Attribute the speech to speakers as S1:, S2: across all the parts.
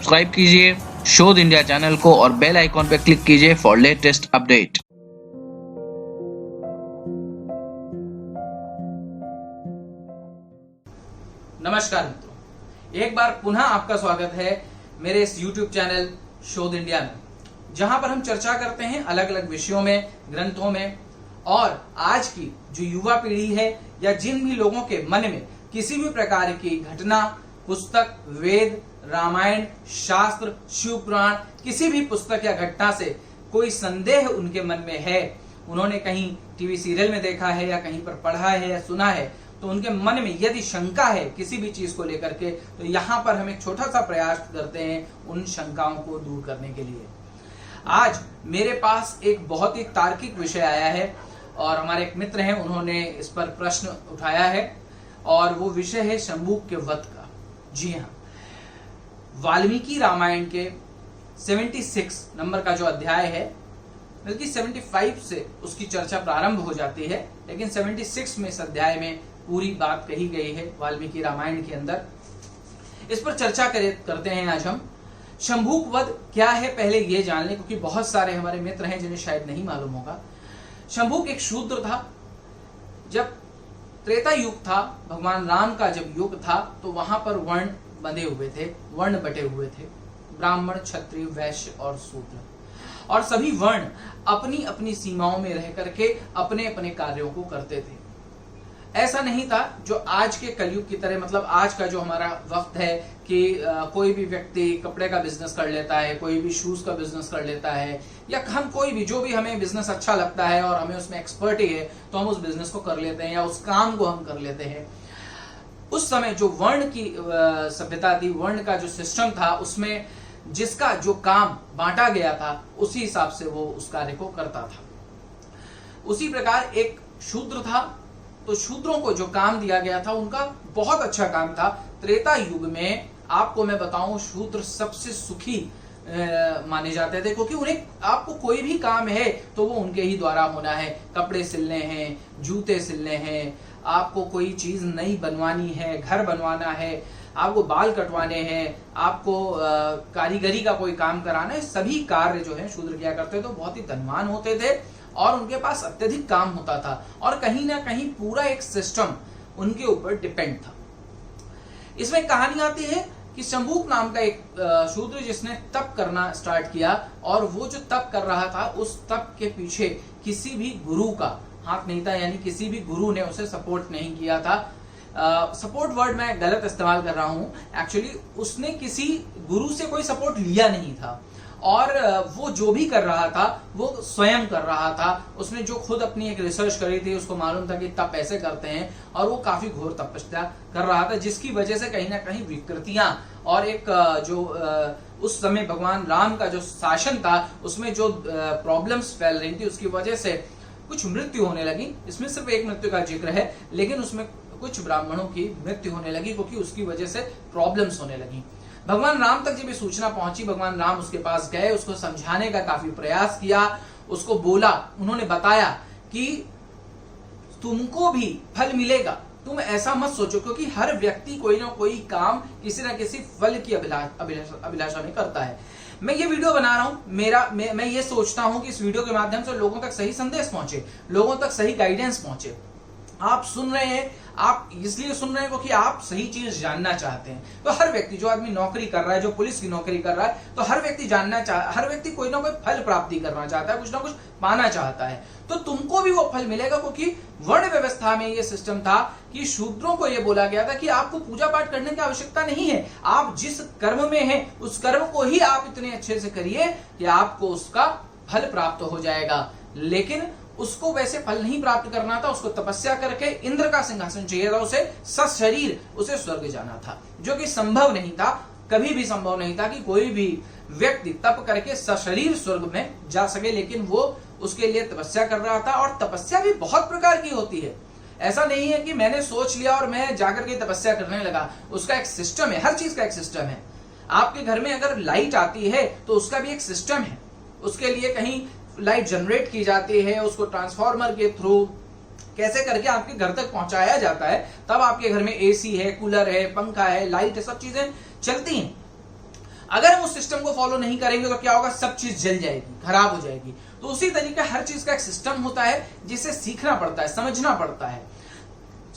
S1: Subscribe कीजिए शोध India channel को और बेल आइकॉन पर क्लिक कीजिए फॉर लेटेस्ट अपडेट।
S2: नमस्कार मित्रों, एक बार पुनः आपका स्वागत है मेरे इस YouTube चैनल शोध इंडिया में, जहां पर हम चर्चा करते हैं अलग अलग विषयों में, ग्रंथों में। और आज की जो युवा पीढ़ी है या जिन भी लोगों के मन में किसी भी प्रकार की घटना, पुस्तक, वेद, रामायण, शास्त्र, शिव पुराण, किसी भी पुस्तक या घटना से कोई संदेह उनके मन में है, उन्होंने कहीं टीवी सीरियल में देखा है या कहीं पर पढ़ा है या सुना है, तो उनके मन में यदि शंका है किसी भी चीज को लेकर के, तो यहाँ पर हम एक छोटा सा प्रयास करते हैं उन शंकाओं को दूर करने के लिए। आज मेरे पास एक बहुत ही तार्किक विषय आया है और हमारे एक मित्र हैं, उन्होंने इस पर प्रश्न उठाया है और वो विषय है शंभूक के वध का। जी हाँ, वाल्मीकि रामायण के 76 नंबर का जो अध्याय है, बल्कि 75 से उसकी चर्चा प्रारंभ हो जाती है, लेकिन 76 में इस अध्याय में पूरी बात कही गई है वाल्मीकि रामायण के अंदर। इस पर चर्चा करते हैं आज हम। शंभूक वध क्या है पहले ये जान लें, क्योंकि बहुत सारे हमारे मित्र हैं जिन्हें शायद नहीं मालूम होगा। शंभूक एक शूद्र था। जब त्रेता युग था, भगवान राम का जब युग था, तो वहां पर वर्ण बंधे हुए थे, वर्ण बटे हुए थे, ब्राह्मण, क्षत्रिय, वैश्य और शूद्र। और सभी वर्ण अपनी अपनी सीमाओं में रह करके अपने अपने कार्यों को करते थे। ऐसा नहीं था जो आज के कलयुग की तरह, मतलब आज का जो हमारा वक्त है कि कोई भी व्यक्ति कपड़े का बिजनेस कर लेता है, कोई भी शूज का बिजनेस कर लेता है, या हम कोई भी जो भी हमें बिजनेस अच्छा लगता है और हमें उसमें एक्सपर्टी है तो हम उस बिजनेस को कर लेते हैं या उस काम को हम कर लेते हैं। उस समय जो वर्ण की सभ्यता थी, वर्ण का जो सिस्टम था, उसमें जिसका जो काम बांटा गया था उसी हिसाब से वो उस कार्य को करता था। उसी प्रकार एक शूद्र था, तो शूद्रों को जो काम दिया गया था उनका बहुत अच्छा काम था। त्रेता युग में आपको मैं बताऊं, शूद्र सबसे सुखी माने जाते थे, क्योंकि उन्हें आपको कोई भी काम है तो वो उनके ही द्वारा होना है। कपड़े सिलने हैं, जूते सिलने हैं, आपको कोई चीज नई बनवानी है, घर बनवाना है, आपको बाल कटवाने हैं, आपको कारीगरी का कोई काम कराना है, सभी कार्य जो है शूद्र किया करते थे। तो बहुत ही धनवान होते थे और उनके पास अत्यधिक काम होता था और कहीं ना कहीं पूरा एक सिस्टम उनके ऊपर डिपेंड था। इसमें कहानी आती है कि शंभूक नाम का एक शूद्र जिसने तप करना स्टार्ट किया, और वो जो तप कर रहा था उस तप के पीछे किसी भी गुरु का हाथ नहीं था, यानी किसी भी गुरु ने उसे सपोर्ट नहीं किया था। सपोर्ट वर्ड मैं गलत इस्तेमाल कर रहा हूं, एक्चुअली उसने किसी गुरु से कोई सपोर्ट लिया नहीं था और वो जो भी कर रहा था वो स्वयं कर रहा था। उसने जो खुद अपनी एक रिसर्च करी थी, उसको मालूम था कि तप ऐसे करते हैं, और वो काफी घोर तपस्या कर रहा था, जिसकी वजह से कहीं ना कहीं विकृतियां और एक जो उस समय भगवान राम का जो शासन था उसमें जो प्रॉब्लम्स फैल रही थी, उसकी वजह से कुछ मृत्यु होने लगी। इसमें सिर्फ एक मृत्यु का जिक्र है, लेकिन उसमें कुछ ब्राह्मणों की मृत्यु होने लगी क्योंकि उसकी वजह से प्रॉब्लम्स होने लगी। भगवान राम तक जब ये सूचना पहुंची, भगवान राम उसके पास गए, उसको समझाने का काफी प्रयास किया, उसको बोला, उन्होंने बताया कि तुमको भी फल मिलेगा, तुम ऐसा मत सोचो, क्योंकि हर व्यक्ति कोई ना कोई काम किसी ना किसी फल की अभिलाषा में करता है। मैं ये वीडियो बना रहा हूं, मैं ये सोचता हूं कि इस वीडियो के माध्यम से लोगों तक सही संदेश पहुंचे, लोगों तक सही गाइडेंस पहुंचे। आप सुन रहे हैं, आप इसलिए सुन रहे हैं क्योंकि आप सही चीज जानना चाहते हैं। तो हर व्यक्ति, जो आदमी नौकरी कर रहा है, जो पुलिस की नौकरी कर रहा है, तो हर व्यक्ति कोई ना कोई फल प्राप्ति करना चाहता है, कुछ ना कुछ पाना चाहता है। तो तुमको भी वो फल मिलेगा, क्योंकि वर्ण व्यवस्था में ये सिस्टम था कि शूद्रों को ये बोला गया था कि आपको पूजा पाठ करने की आवश्यकता नहीं है, आप जिस कर्म में हैं उस कर्म को ही आप इतने अच्छे से करिए कि आपको उसका फल प्राप्त हो जाएगा। लेकिन उसको वैसे फल नहीं प्राप्त करना था, उसको तपस्या करके इंद्र का सिंहासन चाहिए था, उसे सशरीर उसे स्वर्ग जाना था, जो कि संभव नहीं था, कभी भी संभव नहीं था कि कोई भी व्यक्ति तप करके सशरीर स्वर्ग में जा सके। लेकिन वो उसके लिए तपस्या कर रहा था, और तपस्या भी बहुत प्रकार की होती है। ऐसा नहीं है कि मैंने सोच लिया और मैं जाकर के तपस्या करने लगा, उसका एक सिस्टम है, हर चीज का एक सिस्टम है। आपके घर में अगर लाइट आती है तो उसका भी एक सिस्टम है, उसके लिए कहीं लाइट जनरेट की जाती है, उसको ट्रांसफार्मर के थ्रू कैसे करके आपके घर तक पहुंचाया जाता है, तब आपके घर में एसी है, कूलर है, पंखा है, लाइट है, सब चीजें चलती हैं। अगर हम उस सिस्टम को फॉलो नहीं करेंगे तो क्या होगा, सब चीज जल जाएगी, खराब हो जाएगी। तो उसी तरीके हर चीज का एक सिस्टम होता है जिसे सीखना पड़ता है, समझना पड़ता है।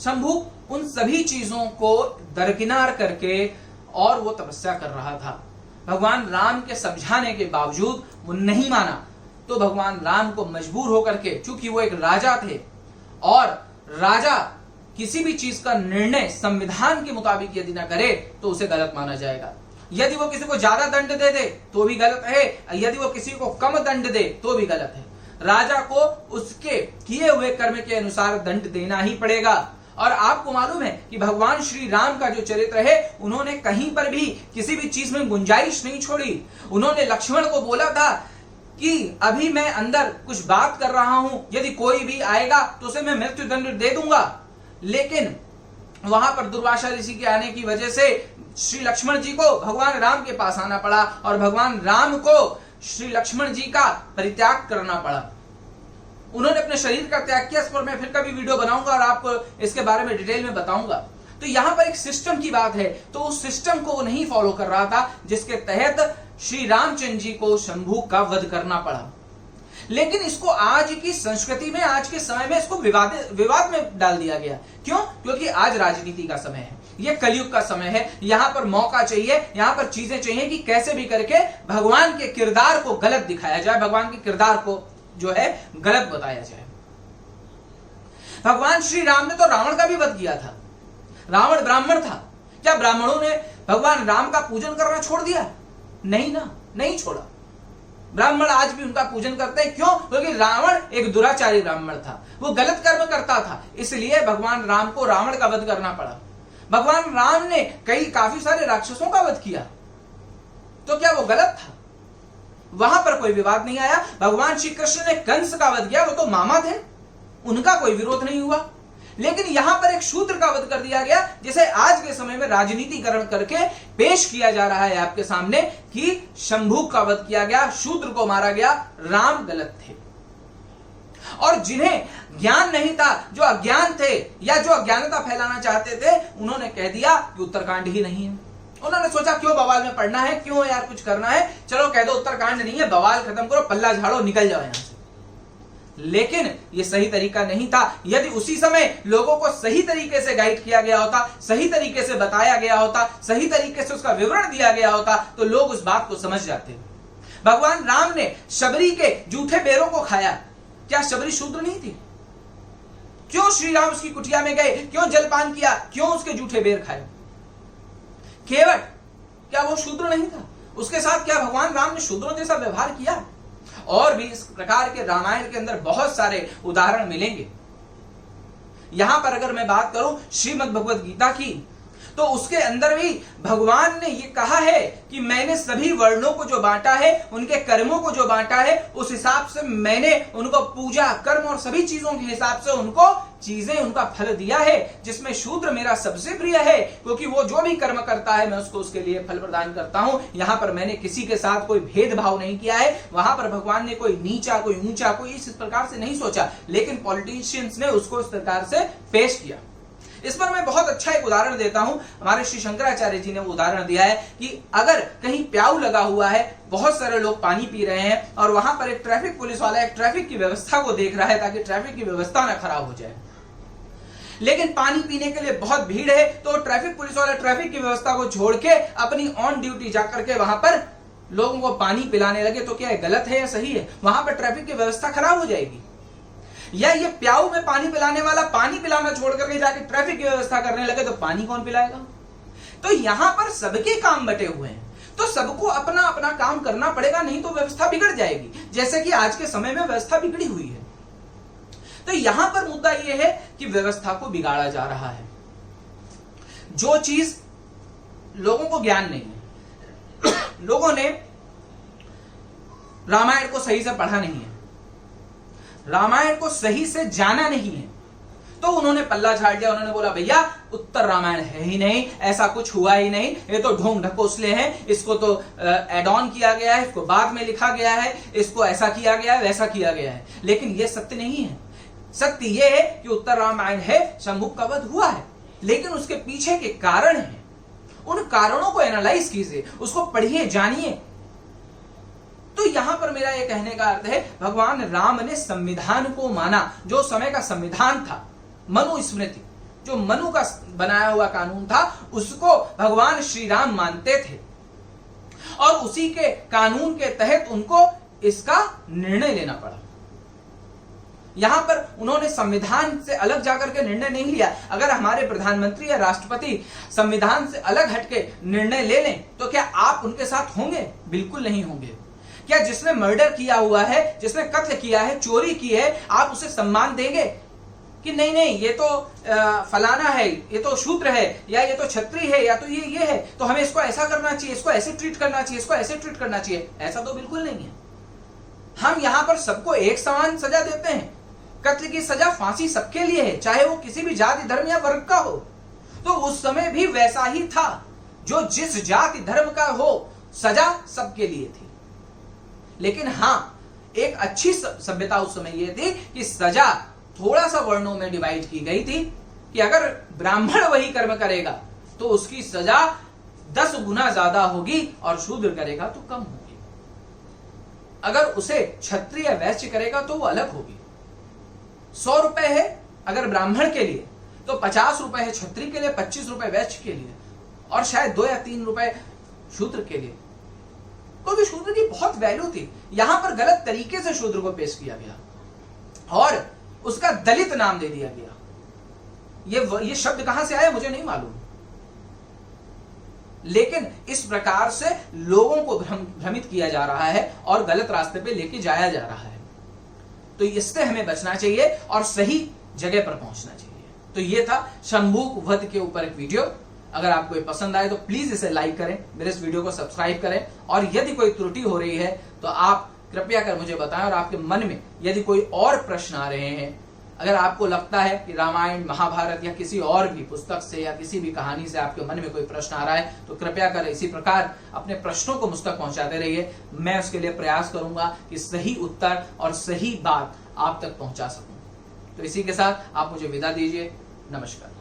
S2: शंभू उन सभी चीजों को दरकिनार करके और वो तपस्या कर रहा था। भगवान राम के समझाने के बावजूद वो नहीं माना, तो भगवान राम को मजबूर होकर के, चूंकि वो एक राजा थे और राजा किसी भी चीज का निर्णय संविधान के मुताबिक यदि ना करे तो उसे गलत माना जाएगा। यदि वो किसी को ज्यादा दंड दे दे तो भी गलत है, यदि वो किसी को कम दंड दे तो भी गलत है। राजा को उसके किए हुए कर्म के अनुसार दंड देना ही पड़ेगा। और आपको मालूम है कि भगवान श्री राम का जो चरित्र है, उन्होंने कहीं पर भी किसी भी चीज में गुंजाइश नहीं छोड़ी। उन्होंने लक्ष्मण को बोला था कि अभी मैं अंदर कुछ बात कर रहा हूं, यदि कोई भी आएगा तो उसे मैं मृत्यु दंड दे दूंगा। लेकिन वहां पर दुर्वासा ऋषि के आने की वजह से श्री लक्ष्मण जी को भगवान राम के पास आना पड़ा और भगवान राम को श्री लक्ष्मण जी का परित्याग करना पड़ा। उन्होंने अपने शरीर का त्याग किया। इस पर मैं फिर कभी वीडियो बनाऊंगा और आपको इसके बारे में डिटेल में बताऊंगा। तो यहां पर एक सिस्टम की बात है, तो उस सिस्टम को वो नहीं फॉलो कर रहा था, जिसके तहत श्री रामचंद्र जी को शंभू का वध करना पड़ा। लेकिन इसको आज की संस्कृति में, आज के समय में इसको विवाद में डाल दिया गया। क्यों? क्योंकि आज राजनीति का समय है, ये कलयुग का समय है। यहां पर मौका चाहिए, यहां पर चीजें चाहिए कि कैसे भी करके भगवान के किरदार को गलत दिखाया जाए, भगवान के किरदार को जो है गलत बताया जाए। भगवान श्री राम ने तो रावण का भी वध किया था। रावण ब्राह्मण था, क्या ब्राह्मणों ने भगवान राम का पूजन करना छोड़ दिया? नहीं ना, नहीं छोड़ा। ब्राह्मण आज भी उनका पूजन करते हैं। क्यों? क्योंकि रावण एक दुराचारी ब्राह्मण था, वो गलत कर्म करता था, इसलिए भगवान राम को रावण का वध करना पड़ा। भगवान राम ने काफी सारे राक्षसों का वध किया, तो क्या वो गलत था? वहां पर कोई विवाद नहीं आया। भगवान श्री कृष्ण ने कंस का वध किया, वो तो मामा थे, उनका कोई विरोध नहीं हुआ। लेकिन यहां पर एक शूद्र का वध कर दिया गया, जिसे आज के समय में राजनीतिकरण करके पेश किया जा रहा है आपके सामने कि शंभू का वध किया गया, शूद्र को मारा गया, राम गलत थे। और जिन्हें ज्ञान नहीं था, जो अज्ञान थे या जो अज्ञानता फैलाना चाहते थे, उन्होंने कह दिया कि उत्तरकांड ही नहीं है। उन्होंने सोचा क्यों बवाल में पढ़ना है, क्यों यार कुछ करना है, चलो कह दो उत्तरकांड नहीं है, बवाल खत्म करो, पल्ला झाड़ो, निकल जाओ यहां से। लेकिन यह सही तरीका नहीं था। यदि उसी समय लोगों को सही तरीके से गाइड किया गया होता, सही तरीके से बताया गया होता, सही तरीके से उसका विवरण दिया गया होता, तो लोग उस बात को समझ जाते। भगवान राम ने शबरी के जूठे बेरों को खाया, क्या शबरी शूद्र नहीं थी? क्यों श्री राम उसकी कुटिया में गए, क्यों जलपान किया, क्यों उसके जूठे बेर खाए? केवट, क्या वो शूद्र नहीं था? उसके साथ क्या भगवान राम ने शूद्रों जैसा व्यवहार किया? और भी इस प्रकार के रामायण के अंदर बहुत सारे उदाहरण मिलेंगे। यहां पर अगर मैं बात करूं श्रीमद् भगवद गीता की, तो उसके अंदर भी भगवान ने ये कहा है कि मैंने सभी वर्णों को जो बांटा है, उनके कर्मों को जो बांटा है, उस हिसाब से मैंने उनको पूजा, कर्म और सभी चीजों के हिसाब से उनको चीजें, उनका फल दिया है, जिसमें शूद्र मेरा सबसे प्रिय है, क्योंकि वो जो भी कर्म करता है मैं उसको उसके लिए फल प्रदान करता हूं। यहां पर मैंने किसी के साथ कोई भेदभाव नहीं किया है। वहां पर भगवान ने कोई नीचा, कोई ऊंचा, कोई इस प्रकार से नहीं सोचा, लेकिन पॉलिटिशियंस ने उसको इस प्रकार से पेश किया। इस पर मैं बहुत अच्छा एक उदाहरण देता हूं। हमारे श्री शंकराचार्य जी ने वो उदाहरण दिया है कि अगर कहीं प्याऊ लगा हुआ है, बहुत सारे लोग पानी पी रहे हैं और वहां पर एक ट्रैफिक पुलिस वाला एक ट्रैफिक की व्यवस्था को देख रहा है ताकि ट्रैफिक की व्यवस्था ना खराब हो जाए, लेकिन पानी पीने के लिए बहुत भीड़ है, तो ट्रैफिक पुलिस वाला ट्रैफिक की व्यवस्था को छोड़ के अपनी ऑन ड्यूटी जाकर के वहां पर लोगों को पानी पिलाने लगे, तो क्या गलत है या सही है? वहां पर ट्रैफिक की व्यवस्था खराब हो जाएगी। या ये प्याऊ में पानी पिलाने वाला पानी पिलाना छोड़ करके जाके ट्रैफिक की व्यवस्था करने लगे, तो पानी कौन पिलाएगा? तो यहां पर सबके काम बटे हुए हैं, तो सबको अपना अपना काम करना पड़ेगा, नहीं तो व्यवस्था बिगड़ जाएगी, जैसे कि आज के समय में व्यवस्था बिगड़ी हुई है। तो यहां पर मुद्दा यह है कि व्यवस्था को बिगाड़ा जा रहा है। जो चीज लोगों को ज्ञान नहीं है, लोगों ने रामायण को सही से पढ़ा नहीं है, रामायण को सही से जाना नहीं है, तो उन्होंने पल्ला झाड़ दिया। उन्होंने बोला भैया उत्तर रामायण है ही नहीं, ऐसा कुछ हुआ ही नहीं, ये तो ढोंग ढकोसले हैं, इसको तो एड ऑन किया गया है, इसको बाद में लिखा गया है, इसको ऐसा किया गया है, वैसा किया गया है। लेकिन यह सत्य नहीं है। सत्य यह है कि उत्तर रामायण है, शंभू का वध हुआ है, लेकिन उसके पीछे के कारण है, उन कारणों को एनालाइज कीजिए, उसको पढ़िए, जानिए। तो यहां पर मेरा यह कहने का अर्थ है, भगवान राम ने संविधान को माना। जो समय का संविधान था, मनुस्मृति, जो मनु का बनाया हुआ कानून था, उसको भगवान श्री राम मानते थे और उसी के कानून के तहत उनको इसका निर्णय लेना पड़ा। यहां पर उन्होंने संविधान से अलग जाकर के निर्णय नहीं लिया। अगर हमारे प्रधानमंत्री या राष्ट्रपति संविधान से अलग हटके निर्णय ले लें तो क्या आप उनके साथ होंगे? बिल्कुल नहीं होंगे। क्या जिसने मर्डर किया हुआ है, जिसने कत्ल किया है, चोरी की है, आप उसे सम्मान देंगे कि नहीं नहीं ये तो फलाना है, ये तो शूद्र है, या ये तो छत्री है, या तो ये है, तो हमें इसको ऐसा करना चाहिए, इसको ऐसे ट्रीट करना चाहिए, इसको ऐसे ट्रीट करना चाहिए? ऐसा तो बिल्कुल नहीं है। हम यहां पर सबको एक समान सजा देते हैं। कत्ल की सजा फांसी सबके लिए है, चाहे वो किसी भी जाति, धर्म या वर्ग का हो। तो उस समय भी वैसा ही था, जो जिस जाति धर्म का हो, सजा सबके लिए थी। लेकिन हां, एक अच्छी सभ्यता उस समय यह थी कि सजा थोड़ा सा वर्णों में डिवाइड की गई थी कि अगर ब्राह्मण वही कर्म करेगा तो उसकी सजा 10 गुना ज्यादा होगी और शूद्र करेगा तो कम होगी। अगर उसे क्षत्रिय वैश्य करेगा तो वो अलग होगी। 100 रुपए है अगर ब्राह्मण के लिए, तो 50 रुपए है क्षत्रिय के लिए, 25 रुपए वैश्य के लिए, और शायद 2 या 3 रुपए शूद्र के लिए, क्योंकि शूद्र की बहुत वैल्यू थी। यहां पर गलत तरीके से शूद्र को पेश किया गया और उसका दलित नाम दे दिया गया। ये शब्द कहां से आया मुझे नहीं मालूम, लेकिन इस प्रकार से लोगों को भ्रमित किया जा रहा है और गलत रास्ते पे लेके जाया जा रहा है। तो इससे हमें बचना चाहिए और सही जगह पर पहुंचना चाहिए। तो ये था शंभूक वध के ऊपर एक वीडियो। अगर आपको ये पसंद आए तो प्लीज इसे लाइक करें, मेरे इस वीडियो को सब्सक्राइब करें, और यदि कोई त्रुटि हो रही है तो आप कृपया कर मुझे बताएं। और आपके मन में यदि कोई और प्रश्न आ रहे हैं, अगर आपको लगता है कि रामायण, महाभारत या किसी और भी पुस्तक से या किसी भी कहानी से आपके मन में कोई प्रश्न आ रहा है, तो कृपया कर इसी प्रकार अपने प्रश्नों को मुझ तक पहुंचाते रहिए। मैं उसके लिए प्रयास करूंगा कि सही उत्तर और सही बात आप तक पहुंचा सकूं। तो इसी के साथ आप मुझे विदा दीजिए। नमस्कार।